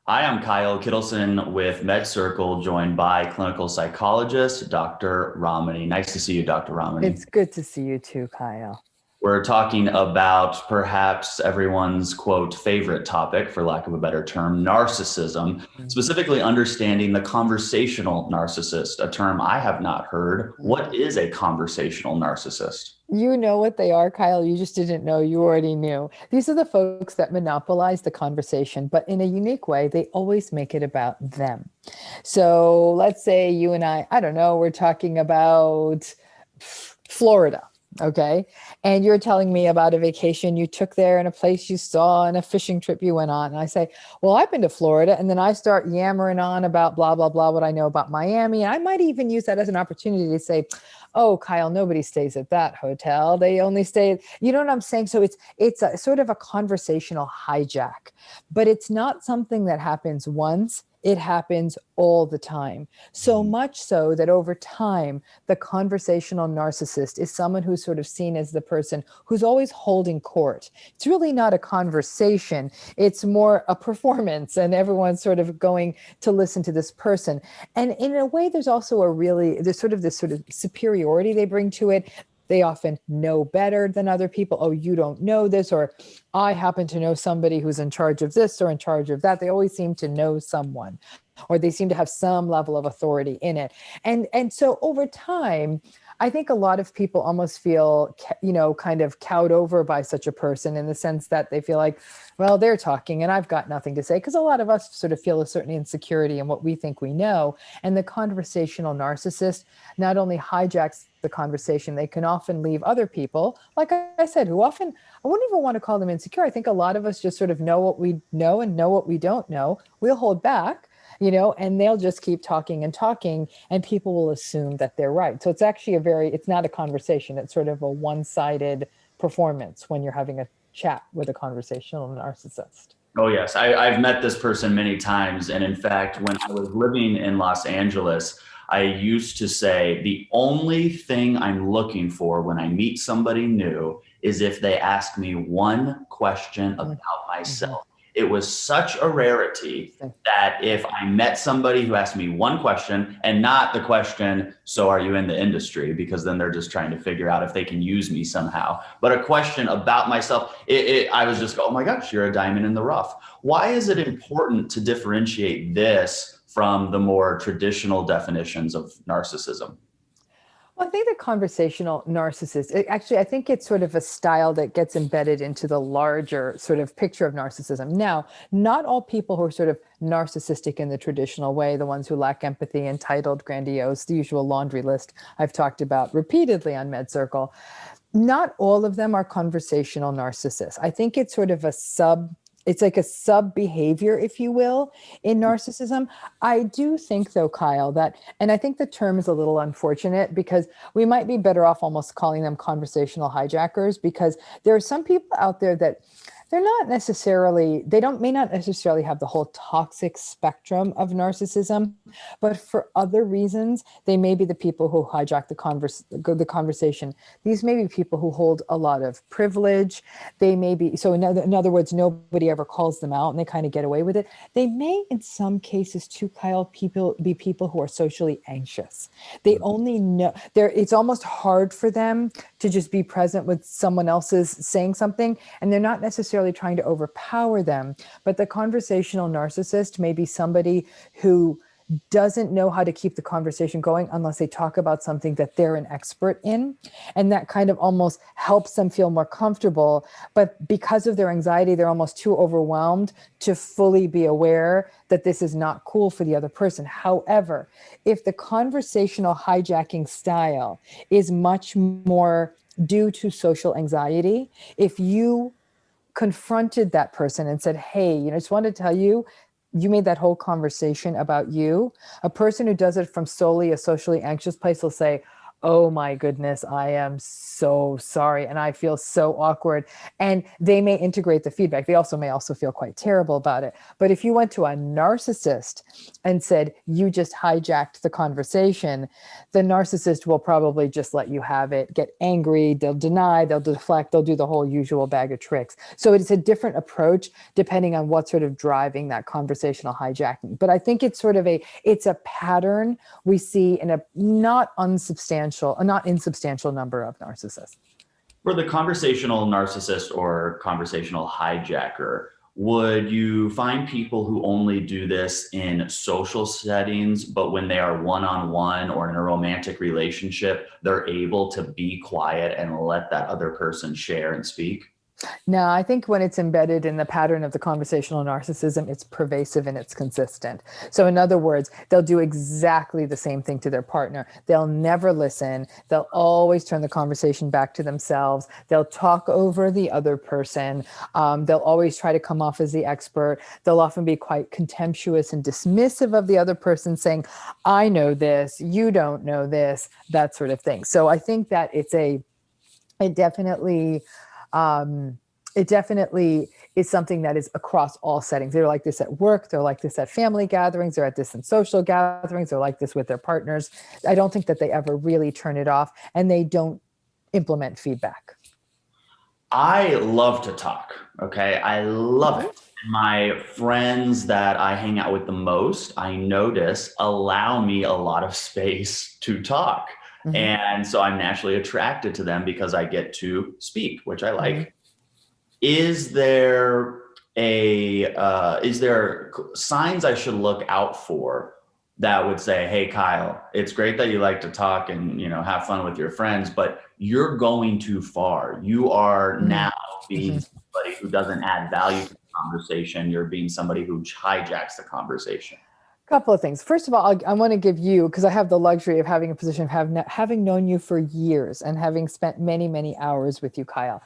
Hi, I'm Kyle Kittleson with MedCircle, joined by clinical psychologist Dr. Ramani. Nice to see you, Dr. Ramani. It's good to see you too, Kyle. We're talking about perhaps everyone's quote favorite topic, for lack of a better term, narcissism, Mhm. specifically understanding the conversational narcissist, a term I have not heard. What is a conversational narcissist? You know what they are, Kyle. You just didn't know. You already knew. These are the folks that monopolize the conversation, but in a unique way, they always make it about them. So let's say you and I don't know, we're talking about Florida. Okay. And you're telling me about a vacation you took there and a place you saw and a fishing trip you went on. And I say, well, I've been to Florida. And then I start yammering on about blah, blah, blah, what I know about Miami. And I might even use that as an opportunity to say, oh, Kyle, nobody stays at that hotel. They only stay, you know what I'm saying? So it's a sort of a conversational hijack, but it's not something that happens once. It happens all the time. So much so that over time, the conversational narcissist is someone who's sort of seen as the person who's always holding court. It's really not a conversation, it's more a performance, and everyone's sort of going to listen to this person. And in a way, there's sort of this sort of superiority they bring to it. They often know better than other people. Oh, you don't know this, or I happen to know somebody who's in charge of this or in charge of that. They always seem to know someone, or they seem to have some level of authority in it. And so over time, I think a lot of people almost feel, kind of cowed over by such a person, in the sense that they feel like, well, they're talking and I've got nothing to say. Because a lot of us sort of feel a certain insecurity in what we think we know. And the conversational narcissist not only hijacks the conversation, they can often leave other people, like I said, who often, I wouldn't even want to call them insecure. I think a lot of us just sort of know what we know and know what we don't know. We'll hold back, and they'll just keep talking and talking, and people will assume that they're right. So it's actually it's not a conversation. It's sort of a one-sided performance when you're having a chat with a conversational narcissist. Oh, yes. I've met this person many times. And in fact, when I was living in Los Angeles, I used to say the only thing I'm looking for when I meet somebody new is if they ask me one question about Mm-hmm. myself. It was such a rarity that if I met somebody who asked me one question and not the question, so are you in the industry? Because then they're just trying to figure out if they can use me somehow. But a question about myself, I was just, oh my gosh, you're a diamond in the rough. Why is it important to differentiate this from the more traditional definitions of narcissism? Well, I think the conversational narcissist, actually, I think it's sort of a style that gets embedded into the larger sort of picture of narcissism. Now, not all people who are sort of narcissistic in the traditional way, the ones who lack empathy, entitled, grandiose, the usual laundry list I've talked about repeatedly on MedCircle, not all of them are conversational narcissists. I think it's like a sub behavior, if you will, in narcissism. I do think, though, Kyle, and I think the term is a little unfortunate, because we might be better off almost calling them conversational hijackers, because there are some people out there that may not necessarily have the whole toxic spectrum of narcissism, but for other reasons, they may be the people who hijack the conversation. These may be people who hold a lot of privilege. They may be, so in other words, nobody ever calls them out and they kind of get away with it. They may, in some cases too, Kyle, be people who are socially anxious. They only know, it's almost hard for them to just be present with someone else's saying something, and they're not necessarily trying to overpower them. But the conversational narcissist may be somebody who doesn't know how to keep the conversation going unless they talk about something that they're an expert in. And that kind of almost helps them feel more comfortable. But because of their anxiety, they're almost too overwhelmed to fully be aware that this is not cool for the other person. However, if the conversational hijacking style is much more due to social anxiety, if you confronted that person and said, hey, I just wanted to tell you, you made that whole conversation about you. A person who does it from solely a socially anxious place will say, Oh my goodness, I am so sorry. And I feel so awkward. And they may integrate the feedback. They also may also feel quite terrible about it. But if you went to a narcissist and said, you just hijacked the conversation, the narcissist will probably just let you have it, get angry, they'll deny, they'll deflect, they'll do the whole usual bag of tricks. So it's a different approach depending on what's sort of driving that conversational hijacking. But I think it's sort of it's a pattern we see in a not insubstantial number of narcissists. For the conversational narcissist or conversational hijacker, would you find people who only do this in social settings, but when they are one-on-one or in a romantic relationship, they're able to be quiet and let that other person share and speak? No, I think when it's embedded in the pattern of the conversational narcissism, it's pervasive and it's consistent. So in other words, they'll do exactly the same thing to their partner. They'll never listen. They'll always turn the conversation back to themselves. They'll talk over the other person. They'll always try to come off as the expert. They'll often be quite contemptuous and dismissive of the other person, saying, I know this, you don't know this, that sort of thing. So I think that it definitely is something that is across all settings. They're like this at work. They're like this at family gatherings. They're at this in social gatherings. They're like this with their partners. I don't think that they ever really turn it off, and they don't implement feedback. I love to talk. Okay. I love it. My friends that I hang out with the most, I notice, allow me a lot of space to talk. Mm-hmm. And so I'm naturally attracted to them because I get to speak, which I like. Mm-hmm. Is there signs I should look out for that would say, hey, Kyle, it's great that you like to talk and, have fun with your friends, but you're going too far. You are now being somebody who doesn't add value to the conversation. You're being somebody who hijacks the conversation. Couple of things. First of all, I want to give you, because I have the luxury of having a position of having known you for years and having spent many, many hours with you, Kyle.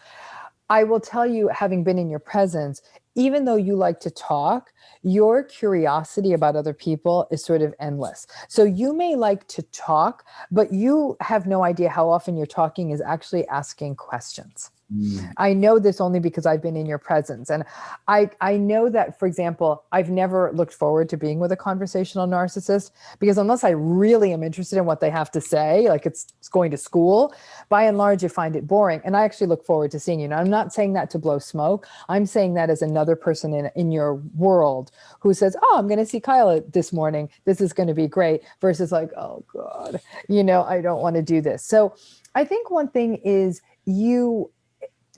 I will tell you, having been in your presence, even though you like to talk, your curiosity about other people is sort of endless. So you may like to talk, but you have no idea how often you're talking is actually asking questions. I know this only because I've been in your presence. And I know that, for example, I've never looked forward to being with a conversational narcissist, because unless I really am interested in what they have to say, like it's going to school, by and large, you find it boring. And I actually look forward to seeing you. Now, I'm not saying that to blow smoke. I'm saying that as another person in your world who says, oh, I'm going to see Kyle this morning. This is going to be great, versus like, oh God, I don't want to do this. So I think one thing is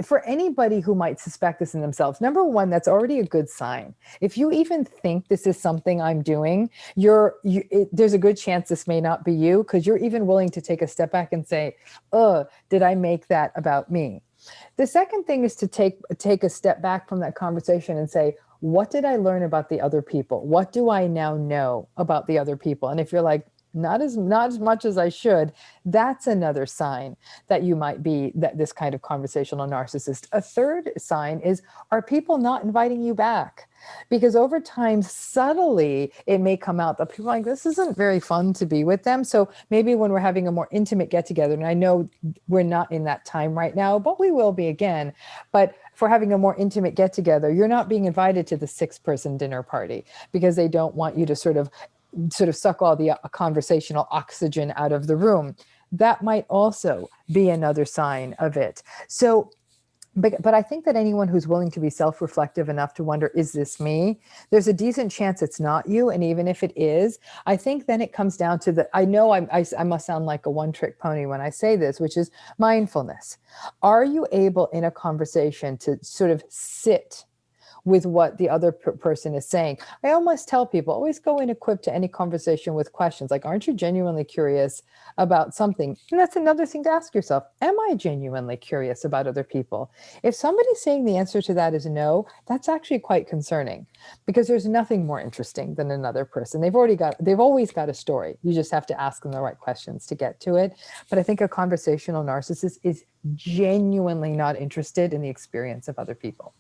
for anybody who might suspect this in themselves, number one, that's already a good sign. If you even think this is something I'm doing, there's a good chance this may not be you, because you're even willing to take a step back and say, did I make that about me? The second thing is to take a step back from that conversation and say, what did I learn about the other people? What do I now know about the other people? And if you're like, not as much as I should, that's another sign that you might be this kind of conversational narcissist. A third sign is, are people not inviting you back? Because over time, subtly, it may come out that people are like, this isn't very fun to be with them. So maybe when we're having a more intimate get together, and I know we're not in that time right now, but we will be again. But for having a more intimate get together, you're not being invited to the 6-person dinner party because they don't want you to sort of suck all the conversational oxygen out of the room. That might also be another sign of it. So, but I think that anyone who's willing to be self-reflective enough to wonder, is this me? There's a decent chance it's not you. And even if it is, I think then it comes down to I know I must sound like a one-trick pony when I say this, which is mindfulness. Are you able in a conversation to sort of sit with what the other person is saying? I almost tell people, always go in equipped to any conversation with questions like, aren't you genuinely curious about something? And that's another thing to ask yourself. Am I genuinely curious about other people? If somebody's saying the answer to that is no, that's actually quite concerning, because there's nothing more interesting than another person. They've always got a story. You just have to ask them the right questions to get to it. But I think a conversational narcissist is genuinely not interested in the experience of other people.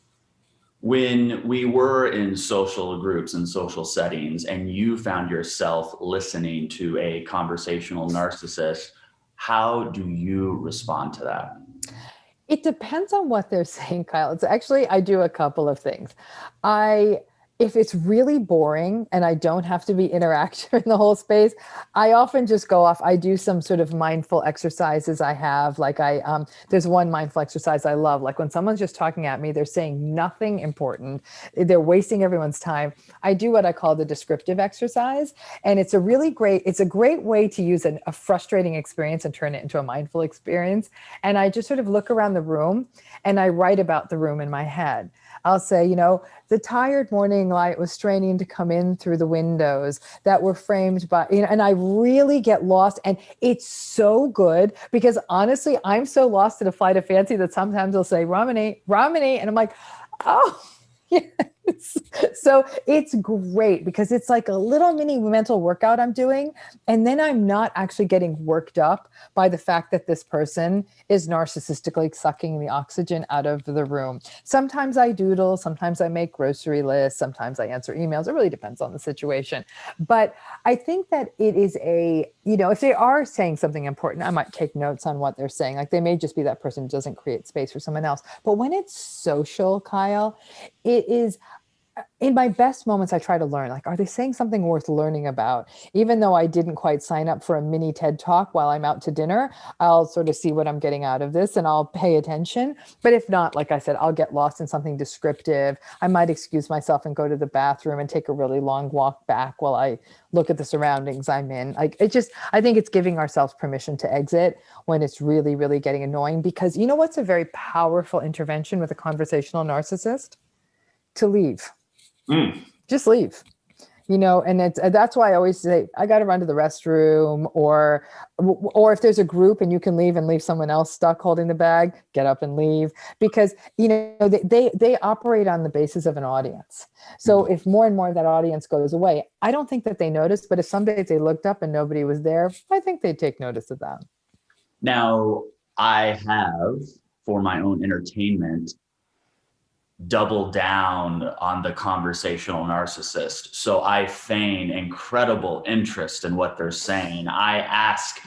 When we were in social groups and social settings, and you found yourself listening to a conversational narcissist, How do you respond to that? It depends on what they're saying, Kyle. It's actually, I do a couple of things. If it's really boring and I don't have to be interactive in the whole space, I often just go off. I do some sort of mindful exercises I have. Like there's one mindful exercise I love. Like when someone's just talking at me, they're saying nothing important. They're wasting everyone's time. I do what I call the descriptive exercise. And it's a great way to use a frustrating experience and turn it into a mindful experience. And I just sort of look around the room and I write about the room in my head. I'll say, the tired morning light was straining to come in through the windows that were framed by, and I really get lost. And it's so good because honestly, I'm so lost in a flight of fancy that sometimes they'll say, Ramani, and I'm like, oh, yes. So it's great because it's like a little mini mental workout I'm doing. And then I'm not actually getting worked up by the fact that this person is narcissistically sucking the oxygen out of the room. Sometimes I doodle, sometimes I make grocery lists, sometimes I answer emails. It really depends on the situation. But I think that it is if they are saying something important, I might take notes on what they're saying. Like they may just be that person who doesn't create space for someone else. But when it's social, Kyle, it is, in my best moments, I try to learn, like, are they saying something worth learning about? Even though I didn't quite sign up for a mini TED talk while I'm out to dinner, I'll sort of see what I'm getting out of this and I'll pay attention. But if not, like I said, I'll get lost in something descriptive. I might excuse myself and go to the bathroom and take a really long walk back while I look at the surroundings I'm in. I think it's giving ourselves permission to exit when it's really, really getting annoying, because you know what's a very powerful intervention with a conversational narcissist? To leave. Just leave, and that's why I always say, I got to run to the restroom, or if there's a group and you can leave and leave someone else stuck holding the bag, get up and leave, because, they operate on the basis of an audience. So if more and more of that audience goes away, I don't think that they notice, but if someday they looked up and nobody was there, I think they'd take notice of that. Now, I have, for my own entertainment, double down on the conversational narcissist. So I feign incredible interest in what they're saying. I ask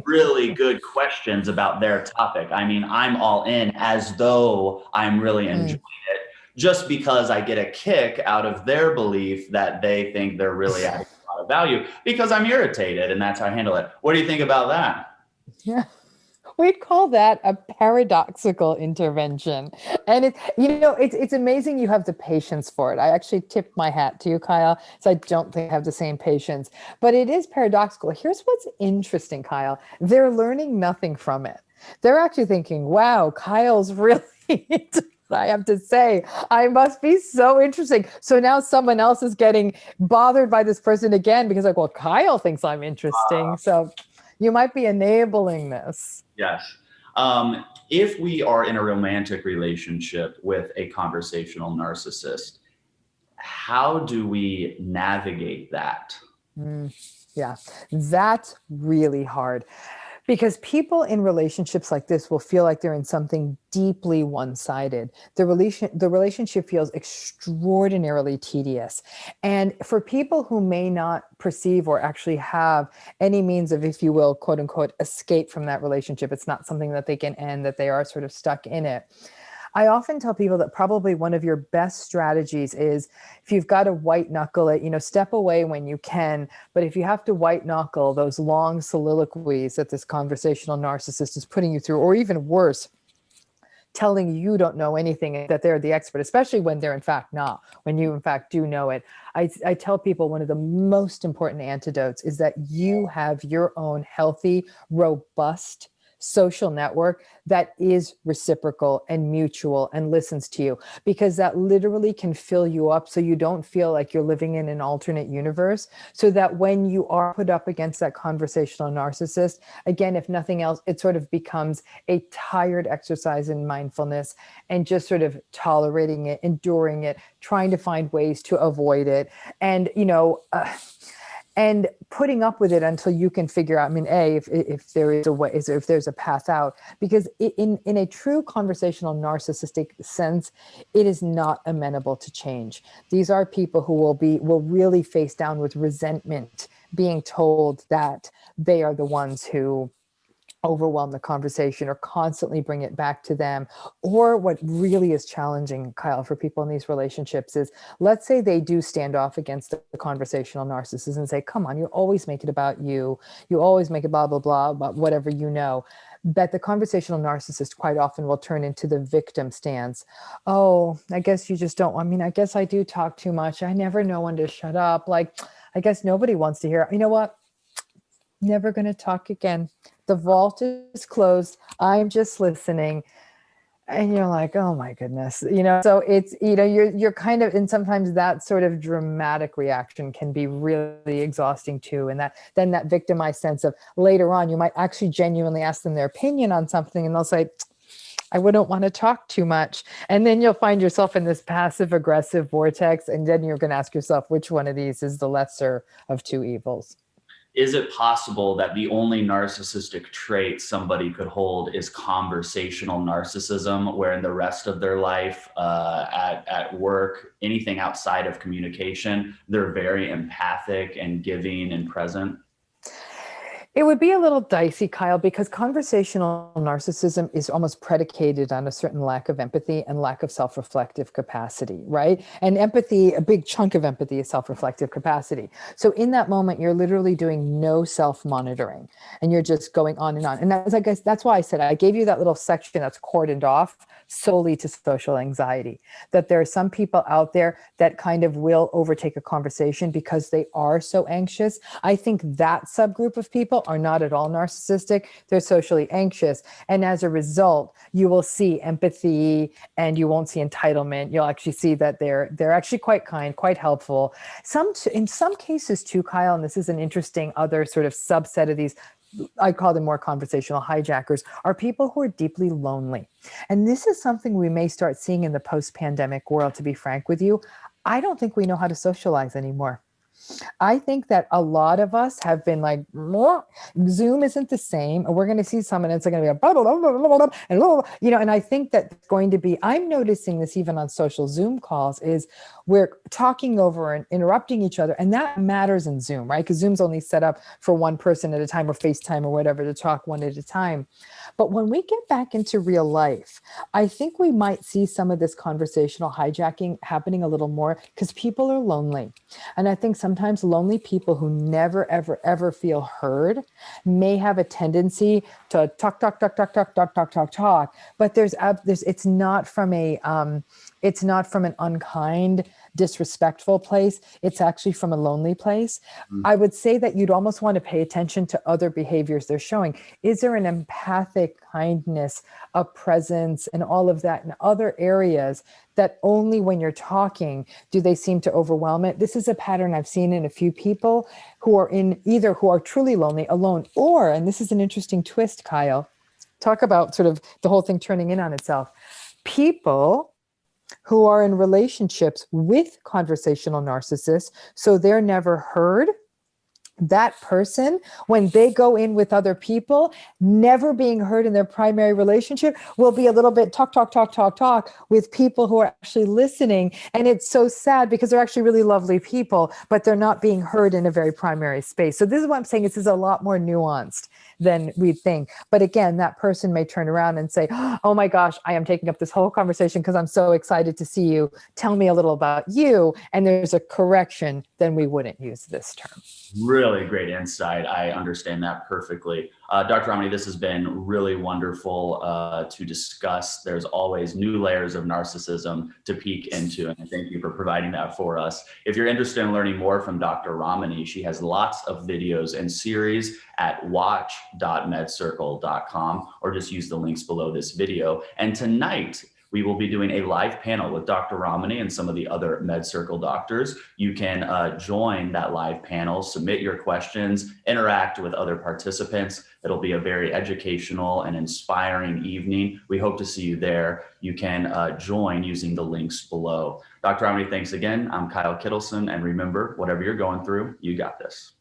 really good questions about their topic. I mean, I'm all in as though I'm really enjoying it, just because I get a kick out of their belief that they think they're really adding a lot of value, because I'm irritated, and that's how I handle it. What do you think about that? Yeah. We'd call that a paradoxical intervention. And it's amazing you have the patience for it. I actually tip my hat to you, Kyle. So I don't think I have the same patience, but it is paradoxical. Here's what's interesting, Kyle. They're learning nothing from it. They're actually thinking, wow, Kyle's really into what I have to say. I must be so interesting. So now someone else is getting bothered by this person again because like, well, Kyle thinks I'm interesting. So you might be enabling this. Yes. If we are in a romantic relationship with a conversational narcissist, how do we navigate that? Yeah, that's really hard. Because people in relationships like this will feel like they're in something deeply one-sided. The relationship feels extraordinarily tedious. And for people who may not perceive or actually have any means of, if you will, quote unquote, escape from that relationship, it's not something that they can end, that they are sort of stuck in it. I often tell people that probably one of your best strategies is, if you've got to white knuckle it, step away when you can. But if you have to white knuckle those long soliloquies that this conversational narcissist is putting you through, or even worse, telling you don't know anything, that they're the expert, especially when they're in fact not, when you in fact do know it. I tell people one of the most important antidotes is that you have your own healthy, robust social network that is reciprocal and mutual and listens to you, because that literally can fill you up so you don't feel like you're living in an alternate universe, so that when you are put up against that conversational narcissist, again, if nothing else, it sort of becomes a tired exercise in mindfulness and just sort of tolerating it, enduring it, trying to find ways to avoid it. And, and putting up with it until you can figure out, if there is a way, if there's a path out, because in a true conversational narcissistic sense, it is not amenable to change. These are people who will really face down with resentment, being told that they are the ones who overwhelm the conversation or constantly bring it back to them. Or what really is challenging, Kyle, for people in these relationships is, let's say they do stand off against the conversational narcissist and say, come on, you always make it about you. You always make it blah, blah, blah about whatever you know. But the conversational narcissist quite often will turn into the victim stance. Oh, I guess you just don't. I mean, I guess I do talk too much. I never know when to shut up. Like, I guess nobody wants to hear. You know what? Never going to talk again. The vault is closed. I'm just listening. And you're like, oh my goodness, so it's, you're kind of, and sometimes that sort of dramatic reaction can be really exhausting too. And then that victimized sense of later on, you might actually genuinely ask them their opinion on something and they'll say, I wouldn't want to talk too much. And then you'll find yourself in this passive aggressive vortex. And then you're going to ask yourself, which one of these is the lesser of two evils? Is it possible that the only narcissistic trait somebody could hold is conversational narcissism, where in the rest of their life, at work, anything outside of communication, they're very empathic and giving and present? It would be a little dicey, Kyle, because conversational narcissism is almost predicated on a certain lack of empathy and lack of self-reflective capacity, right? And empathy, a big chunk of empathy is self-reflective capacity. So in that moment, you're literally doing no self-monitoring and you're just going on. And that's why I said, I gave you that little section that's cordoned off solely to social anxiety, that there are some people out there that kind of will overtake a conversation because they are so anxious. I think that subgroup of people are not at all narcissistic. They're socially anxious. And as a result, you will see empathy and you won't see entitlement. You'll actually see that they're actually quite kind, quite helpful. In some cases too, Kyle, and this is an interesting other sort of subset of these, I call them more conversational hijackers, are people who are deeply lonely. And this is something we may start seeing in the post-pandemic world, to be frank with you. I don't think we know how to socialize anymore. I think that a lot of us have been like, Zoom isn't the same. We're going to see someone, it's going to be a blah, blah, blah, blah, blah, and, and I think that it's going to be, I'm noticing this even on social Zoom calls, is we're talking over and interrupting each other. And that matters in Zoom, right? Because Zoom's only set up for one person at a time, or FaceTime or whatever, to talk one at a time. But when we get back into real life, I think we might see some of this conversational hijacking happening a little more because people are lonely. And I think sometimes lonely people who never, ever, ever feel heard may have a tendency to talk, but it's not from an unkind, disrespectful place. It's actually from a lonely place. Mm-hmm. I would say that you'd almost want to pay attention to other behaviors they're showing. Is there an empathic kindness, a presence, and all of that in other areas that only when you're talking do they seem to overwhelm it? This is a pattern I've seen in a few people who are truly lonely, alone, or, and this is an interesting twist, Kyle, talk about sort of the whole thing turning in on itself. People who are in relationships with conversational narcissists, so they're never heard. That person, when they go in with other people, never being heard in their primary relationship, will be a little bit talk with people who are actually listening. And it's so sad because they're actually really lovely people, but they're not being heard in a very primary space. So this is what I'm saying. This is a lot more nuanced than we think. But again, that person may turn around and say, oh my gosh, I am taking up this whole conversation because I'm so excited to see you. Tell me a little about you. And there's a correction, then we wouldn't use this term. Really great insight. I understand that perfectly. Dr. Ramani, this has been really wonderful to discuss. There's always new layers of narcissism to peek into, and thank you for providing that for us. If you're interested in learning more from Dr. Ramani, she has lots of videos and series at watch.medcircle.com, or just use the links below this video. And tonight, we will be doing a live panel with Dr. Ramani and some of the other MedCircle doctors. You can join that live panel, submit your questions, interact with other participants. It'll be a very educational and inspiring evening. We hope to see you there. You can join using the links below. Dr. Ramani, thanks again. I'm Kyle Kittleson, and remember, whatever you're going through, you got this.